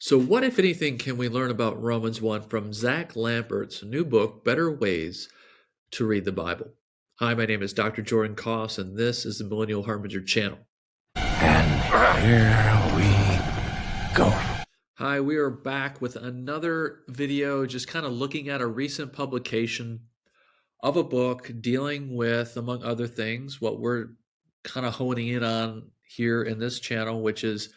So, what, if anything, can we learn about Romans 1 from Zach Lambert's new book, Better Ways to Read the Bible? Hi, my name is Dr. Jordan Koss, and this is the Millennial Harbinger channel. And here we go. Hi, we are back with another video, just kind of looking at a recent publication of a book dealing with, among other things, what we're kind of honing in on here in this channel, which is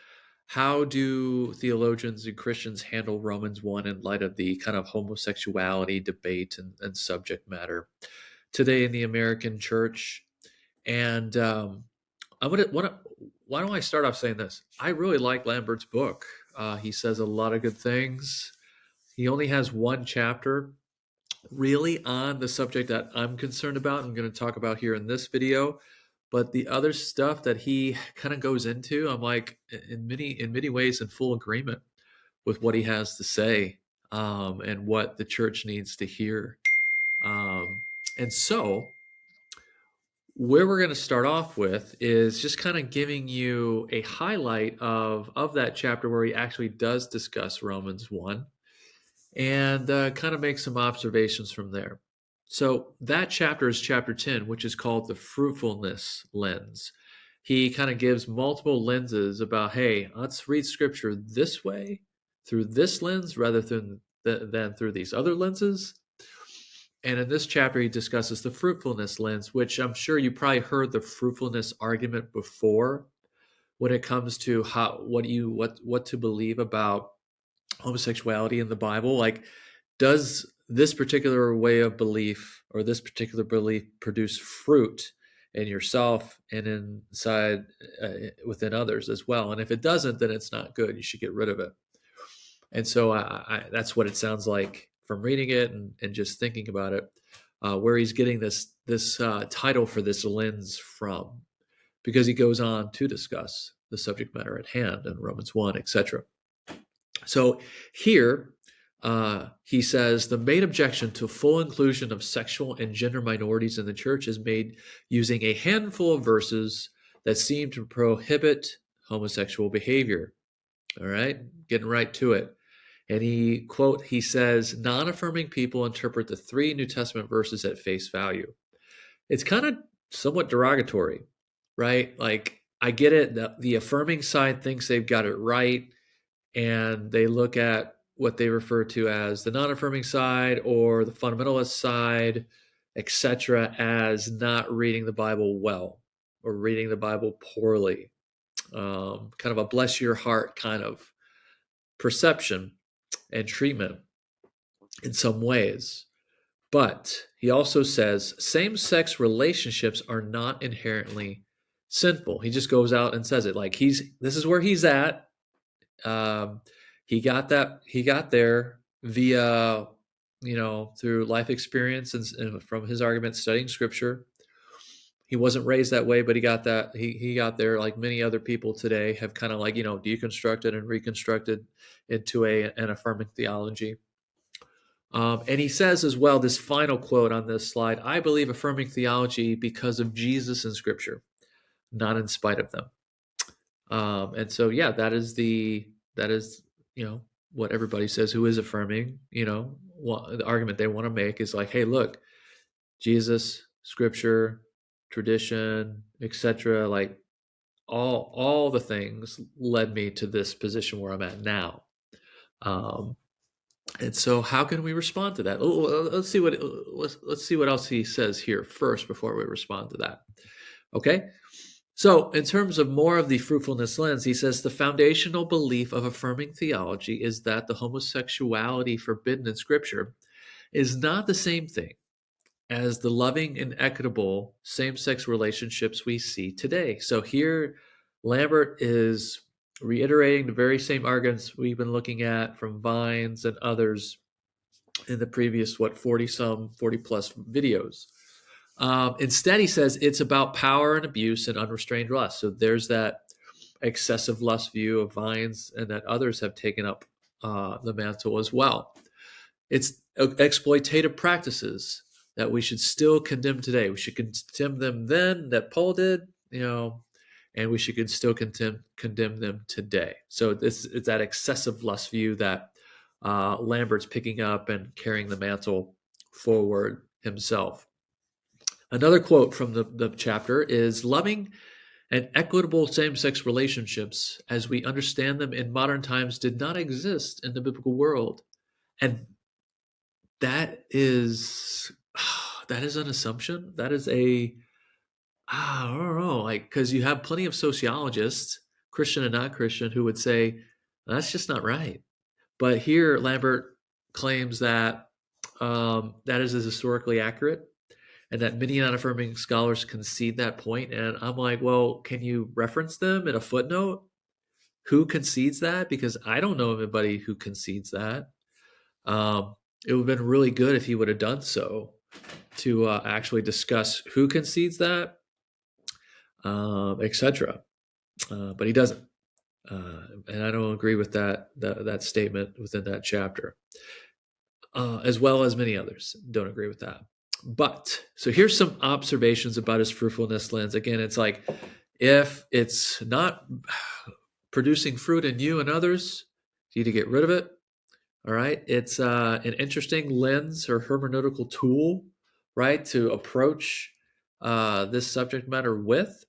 how do theologians and Christians handle Romans 1 in light of the kind of homosexuality debate and subject matter today in the American church? And why don't I start off saying this? I really like Lambert's book. He says a lot of good things. He only has one chapter really on the subject that I'm concerned about. I'm going to talk about here in this video. But the other stuff that he kind of goes into, I'm like, in many ways in full agreement with what he has to say, and what the church needs to hear. And so where we're going to start off with is just kind of giving you a highlight of that chapter where he actually does discuss Romans 1 and kind of make some observations from there. So that chapter is chapter 10, which is called the fruitfulness lens. He kind of gives multiple lenses about, hey, let's read scripture this way through this lens rather than through these other lenses. And in this chapter, he discusses the fruitfulness lens, which I'm sure you probably heard the fruitfulness argument before when it comes to what to believe about homosexuality in the Bible. Like, does this particular way of belief or this particular belief produce fruit in yourself and inside within others as well? And if it doesn't, then it's not good. You should get rid of it. And so that's what it sounds like from reading it and just thinking about it, where he's getting this title for this lens from, because he goes on to discuss the subject matter at hand in Romans 1, etc. So here, he says the main objection to full inclusion of sexual and gender minorities in the church is made using a handful of verses that seem to prohibit homosexual behavior. All right, getting right to it. And he says, non-affirming people interpret the 3 New Testament verses at face value. It's kind of somewhat derogatory, right? Like, I get it. The affirming side thinks they've got it right, and they look at what they refer to as the non-affirming side or the fundamentalist side, etc., as not reading the Bible well or reading the Bible poorly. Kind of a bless your heart kind of perception and treatment in some ways. But he also says same-sex relationships are not inherently sinful. He just goes out and says it. Like, this is where he's at. He got there via, through life experience and from his argument studying scripture. He wasn't raised that way, but he got that. He got there, like many other people today have kind of deconstructed and reconstructed into an affirming theology. And he says as well, this final quote on this slide, I believe affirming theology because of Jesus and scripture, not in spite of them. And so, yeah, that is what everybody says who is affirming. The argument they want to make is like, hey, look, Jesus, scripture, tradition, etc., like all the things led me to this position where I'm at now. And so how can we respond to that? Let's see what else he says here first before we respond to that. Okay. So in terms of more of the fruitfulness lens, he says the foundational belief of affirming theology is that the homosexuality forbidden in Scripture is not the same thing as the loving and equitable same-sex relationships we see today. So here, Lambert is reiterating the very same arguments we've been looking at from Vines and others in the previous, 40 plus videos. Instead, he says it's about power and abuse and unrestrained lust. So there's that excessive lust view of Vines, and that others have taken up the mantle as well. It's exploitative practices that we should still condemn today. We should condemn them then, that Paul did, and we should still condemn them today. So it's that excessive lust view that Lambert's picking up and carrying the mantle forward himself. Another quote from the chapter is loving and equitable same-sex relationships as we understand them in modern times did not exist in the biblical world. And that is an assumption. That is I don't know, like, because you have plenty of sociologists, Christian and not Christian, who would say that's just not right. But here, Lambert claims that that is historically accurate, and that many non-affirming scholars concede that point. And I'm like, well, can you reference them in a footnote? Who concedes that? Because I don't know anybody who concedes that. It would have been really good if he would have done so to actually discuss who concedes that, etc. But he doesn't, and I don't agree with that statement within that chapter, as well as many others don't agree with that. But so here's some observations about his fruitfulness lens. Again, it's like if it's not producing fruit in you and others, you need to get rid of it. All right, it's an interesting lens or hermeneutical tool, right, to approach this subject matter with.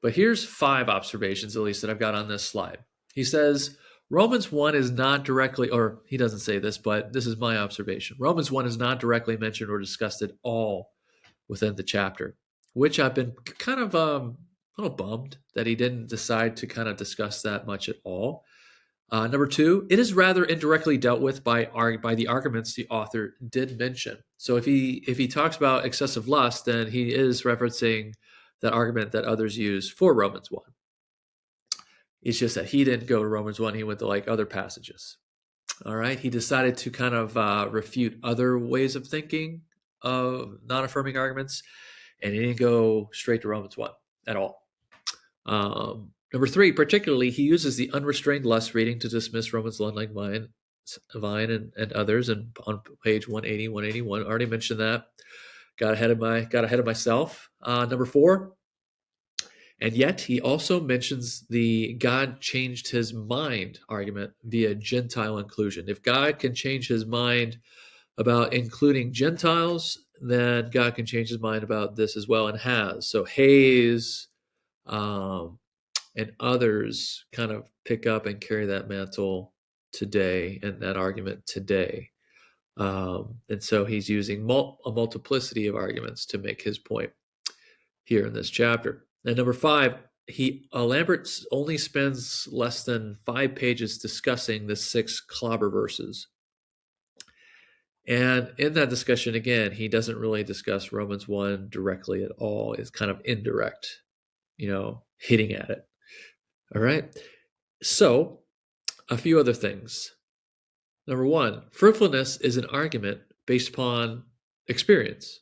But here's 5 observations, at least, that I've got on this slide. He says Romans 1 is not directly, or he doesn't say this, but this is my observation. Romans 1 is not directly mentioned or discussed at all within the chapter, which I've been kind of a little bummed that he didn't decide to kind of discuss that much at all. Number 2, it is rather indirectly dealt with by the arguments the author did mention. So if he talks about excessive lust, then he is referencing that argument that others use for Romans 1. It's just that he didn't go to Romans 1. He went to like other passages. All right. He decided to kind of refute other ways of thinking of non-affirming arguments, and he didn't go straight to Romans 1 at all. Number 3, particularly, he uses the unrestrained lust reading to dismiss Romans 1 like Vine and others. And on page 180, 181, already mentioned that. Got ahead of myself. Number 4, and yet he also mentions the God changed his mind argument via Gentile inclusion. If God can change his mind about including Gentiles, then God can change his mind about this as well, and has. So Hayes and others kind of pick up and carry that mantle today and that argument today. And so he's using a multiplicity of arguments to make his point here in this chapter. And number 5, Lambert only spends less than 5 pages discussing the 6 clobber verses. And in that discussion, again, he doesn't really discuss Romans 1 directly at all. It's kind of indirect, hitting at it. All right. So a few other things. Number 1, fruitfulness is an argument based upon experience,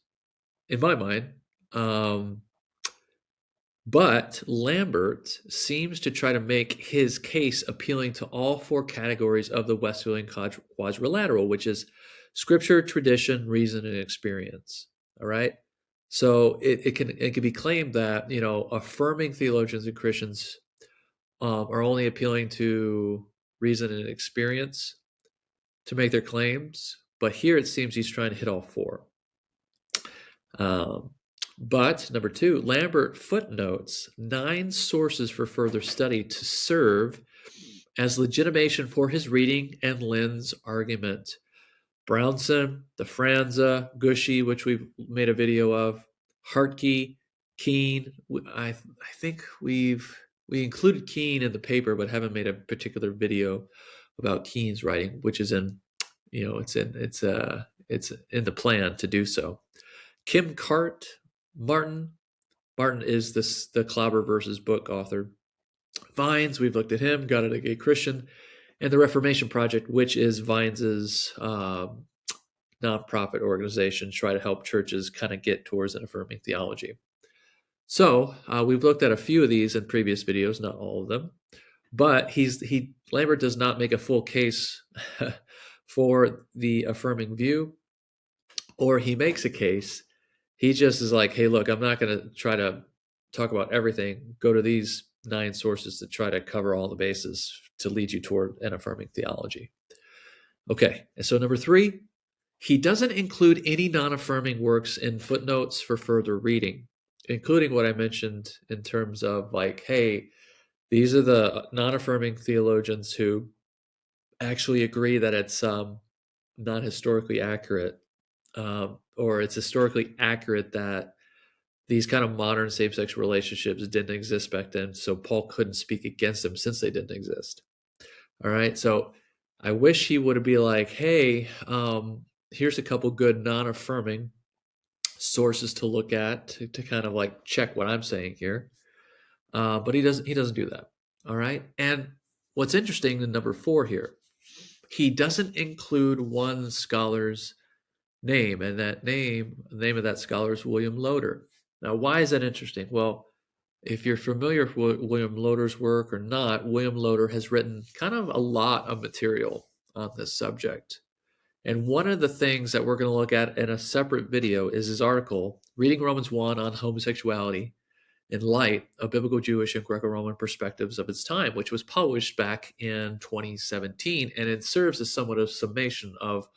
in my mind. But Lambert seems to try to make his case appealing to all 4 categories of the Wesleyan quadrilateral, which is scripture, tradition, reason, and experience. All right. So it can be claimed that affirming theologians and Christians are only appealing to reason and experience to make their claims, but here it seems he's trying to hit all 4. But number 2, Lambert footnotes 9 sources for further study to serve as legitimation for his reading and lens argument. Brownson, the Franza, Gushy, which we've made a video of, Hartke, Keene. I think we included Keene in the paper, but haven't made a particular video about Keene's writing, which is it's in the plan to do so. Kim Cart, Martin is the Clobber versus book author. Vines, we've looked at him, Got It a Gay Christian, and the Reformation Project, which is Vines's nonprofit organization, try to help churches kind of get towards an affirming theology. So we've looked at a few of these in previous videos, not all of them, but Lambert does not make a full case for the affirming view, or he makes a case. He just is like, hey, look, I'm not going to try to talk about everything, go to these 9 sources to try to cover all the bases to lead you toward an affirming theology. Okay, and so number 3, he doesn't include any non-affirming works in footnotes for further reading, including what I mentioned in terms of like, hey, these are the non-affirming theologians who actually agree that it's not historically accurate, or it's historically accurate that these kind of modern same-sex relationships didn't exist back then, so Paul couldn't speak against them since they didn't exist. All right, so I wish he would be like, hey, here's a couple good non-affirming sources to look at to kind of like check what I'm saying here. But he doesn't do that. All right. And what's interesting in number 4 here, he doesn't include one scholar's name, and the name of that scholar is William Loader. Now, why is that interesting? Well, if you're familiar with William Loader's work or not, William Loader has written kind of a lot of material on this subject. And one of the things that we're going to look at in a separate video is his article, Reading Romans 1 on Homosexuality in Light of Biblical Jewish and Greco-Roman Perspectives of its Time, which was published back in 2017. And it serves as somewhat of a summation of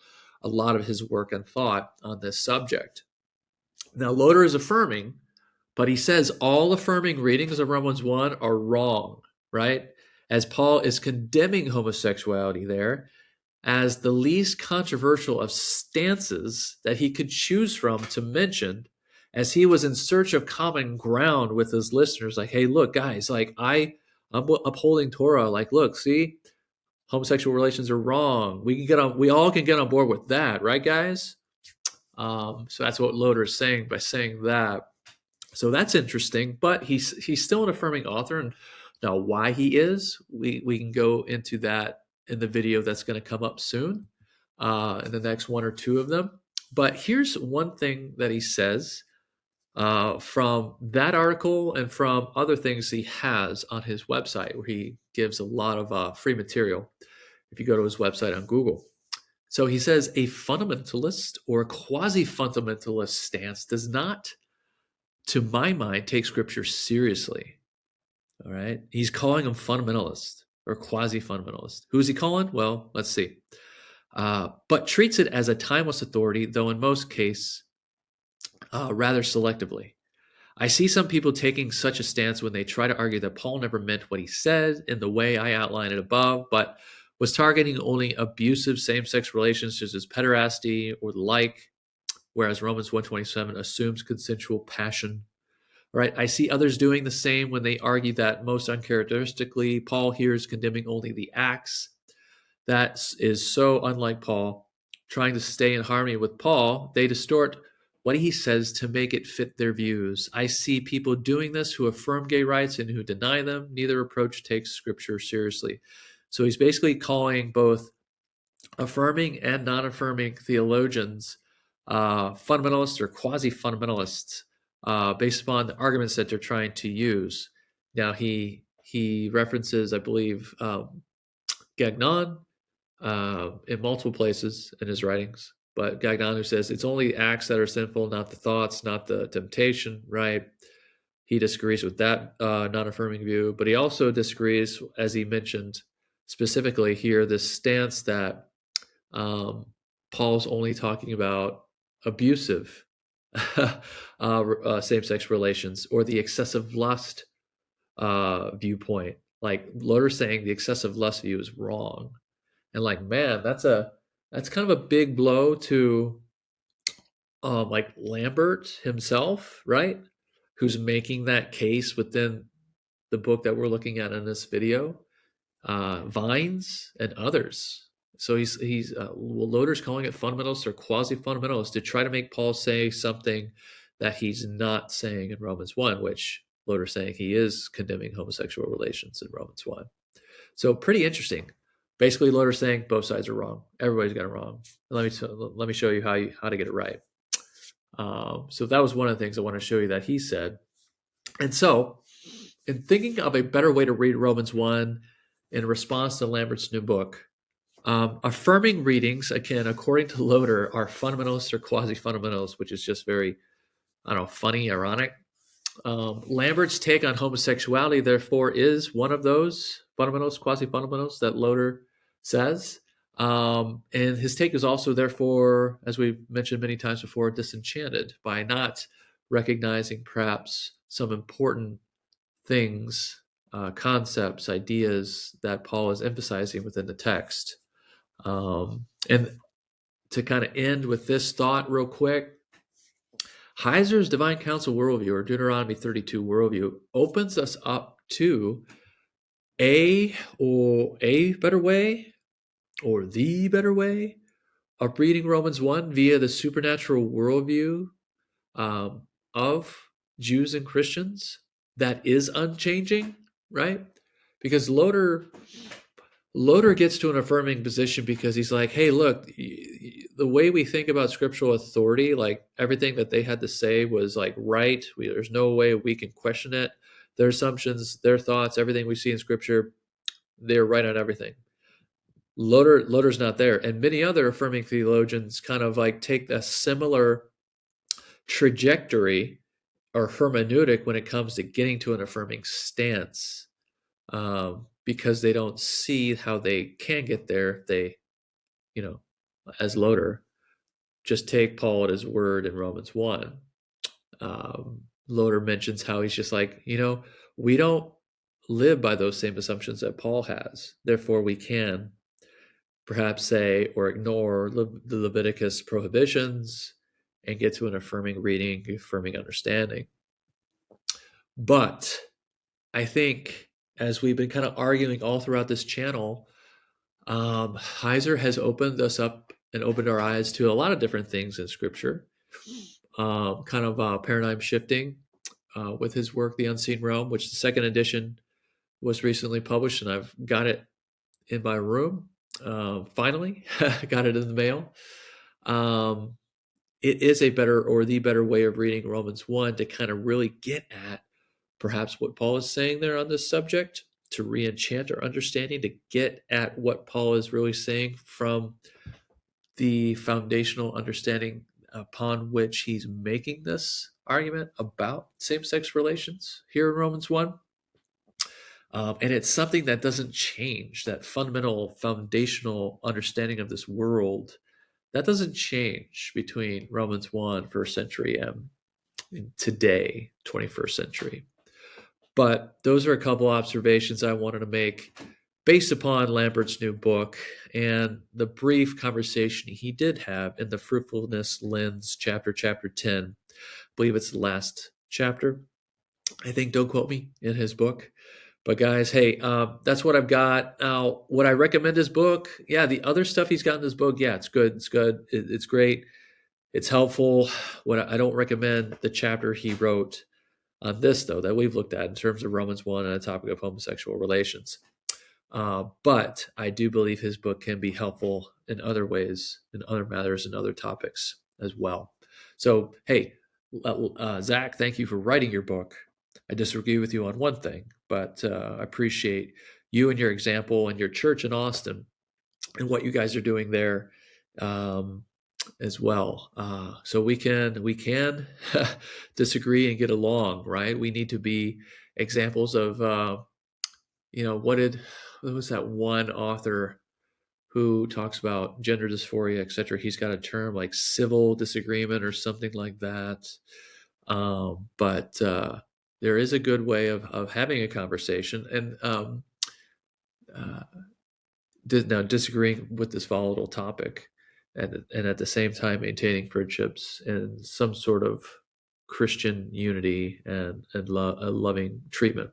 a lot of his work and thought on this subject. Now, Loader is affirming, but he says all affirming readings of Romans 1 are wrong, right? As Paul is condemning homosexuality there as the least controversial of stances that he could choose from to mention, as he was in search of common ground with his listeners. Like, hey, look, guys, like I'm upholding Torah. Like, look, see, homosexual relations are wrong. We all can get on board with that, right, guys? So that's what Loader is saying by saying that. So that's interesting, but he's still an affirming author, and now why he is, we can go into that in the video that's going to come up soon, in the next 1 or 2 of them. But here's one thing that he says from that article and from other things he has on his website, where he gives a lot of free material if you go to his website on Google. So he says a fundamentalist or a quasi-fundamentalist stance does not, to my mind, take scripture seriously. All right. He's calling them fundamentalist or quasi-fundamentalist. Who's he calling? Well, let's see. But treats it as a timeless authority, though in most cases, rather selectively. I see some people taking such a stance when they try to argue that Paul never meant what he said in the way I outlined it above, but was targeting only abusive same-sex relations such as pederasty or the like, whereas Romans 1:27 assumes consensual passion. Right? I see others doing the same when they argue that most uncharacteristically, Paul here is condemning only the acts. That is so unlike Paul. Trying to stay in harmony with Paul, they distort what he says to make it fit their views. I see people doing this who affirm gay rights and who deny them. Neither approach takes scripture seriously. So he's basically calling both affirming and non-affirming theologians fundamentalists or quasi-fundamentalists, based upon the arguments that they're trying to use. Now he references, I believe, Gagnon in multiple places in his writings, but Gagnon, who says it's only acts that are sinful, not the thoughts, not the temptation, right? He disagrees with that non-affirming view, but he also disagrees, as he mentioned specifically here, this stance that Paul's only talking about abusive same-sex relations or the excessive lust viewpoint. Like Loader saying the excessive lust view is wrong, and like, man, that's kind of a big blow to like Lambert himself, right? Who's making that case within the book that we're looking at in this video, Vines and others. So he's Loader's calling it fundamentalist or quasi-fundamentalist to try to make Paul say something that he's not saying in Romans 1, which Loader's saying he is condemning homosexual relations in Romans 1. So pretty interesting. Basically, Loader's saying both sides are wrong. Everybody's got it wrong. Let me show you how to get it right. So that was one of the things I want to show you that he said. And so, in thinking of a better way to read Romans 1 in response to Lambert's new book, affirming readings, again, according to Loader, are fundamentalists or quasi-fundamentalists, which is just very, I don't know, funny, ironic. Lambert's take on homosexuality, therefore, is one of those fundamentals, quasi-fundamentals that Loder says. And his take is also, therefore, as we've mentioned many times before, disenchanted by not recognizing perhaps some important things, concepts, ideas that Paul is emphasizing within the text. And to kind of end with this thought real quick, Heiser's Divine Council worldview, or Deuteronomy 32 worldview, opens us up to a better way, or the better way of reading Romans 1 via the supernatural worldview of Jews and Christians that is unchanging, right? Because Loder gets to an affirming position because he's like, hey, look, the way we think about scriptural authority, like everything that they had to say was like right. There's no way we can question it. Their assumptions, their thoughts, everything we see in scripture, they're right on everything. Loder's not there. And many other affirming theologians kind of like take a similar trajectory or hermeneutic when it comes to getting to an affirming stance. Because they don't see how they can get there. They, as Loder, just take Paul at his word in Romans 1. Loder mentions how he's just like, we don't live by those same assumptions that Paul has. Therefore, we can perhaps say or ignore the Leviticus prohibitions and get to an affirming reading, affirming understanding. But I think, as we've been kind of arguing all throughout this channel, Heiser has opened us up and opened our eyes to a lot of different things in Scripture, kind of paradigm shifting with his work, The Unseen Realm, which the second edition was recently published, and I've got it in my room. Finally, got it in the mail. It is a better or the better way of reading Romans 1 to kind of really get at perhaps what Paul is saying there on this subject, to re-enchant our understanding, to get at what Paul is really saying from the foundational understanding upon which he's making this argument about same-sex relations here in Romans 1. And it's something that doesn't change, that fundamental foundational understanding of this world, that doesn't change between Romans 1, first century, and today, 21st century. But those are a couple observations I wanted to make based upon Lambert's new book and the brief conversation he did have in the Fruitfulness Lens chapter 10. I believe it's the last chapter. I think, don't quote me, in his book. But guys, hey, that's what I've got. Now, would I recommend his book? Yeah, the other stuff he's got in this book, yeah, it's good. It's good. It's great. It's helpful. I don't recommend the chapter he wrote on this, though, that we've looked at in terms of Romans 1 and the topic of homosexual relations. But I do believe his book can be helpful in other ways, in other matters, and other topics as well. So, hey, Zach, thank you for writing your book. I disagree with you on one thing, but I appreciate you and your example and your church in Austin and what you guys are doing there as well. So we can disagree and get along, right? We need to be examples of, what was that one author who talks about gender dysphoria, etc. He's got a term like civil disagreement or something like that. But there is a good way of having a conversation and now disagreeing with this volatile topic, and at the same time maintaining friendships and some sort of Christian unity and a loving treatment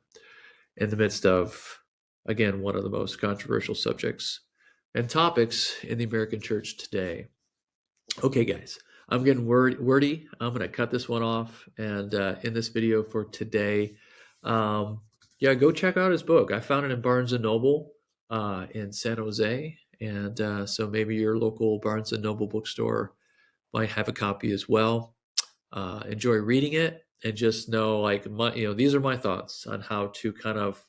in the midst of, again, one of the most controversial subjects and topics in the American church today. Okay, guys, I'm getting wordy. I'm going to cut this one off and in this video for today. Go check out his book. I found it in Barnes & Noble in San Jose. And so maybe your local Barnes & Noble bookstore might have a copy as well. Enjoy reading it and just know, these are my thoughts on how to kind of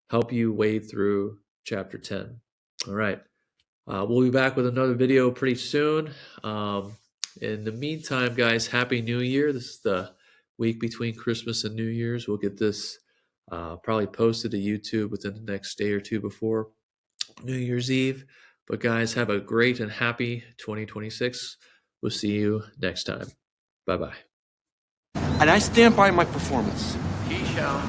help you wade through chapter 10. All right. We'll be back with another video pretty soon. In the meantime, guys, Happy New Year. This is the week between Christmas and New Year's. We'll get this probably posted to YouTube within the next day or two before New Year's Eve. But guys, have a great and happy 2026. We'll see you next time. Bye-bye. And I stand by my performance. He shall.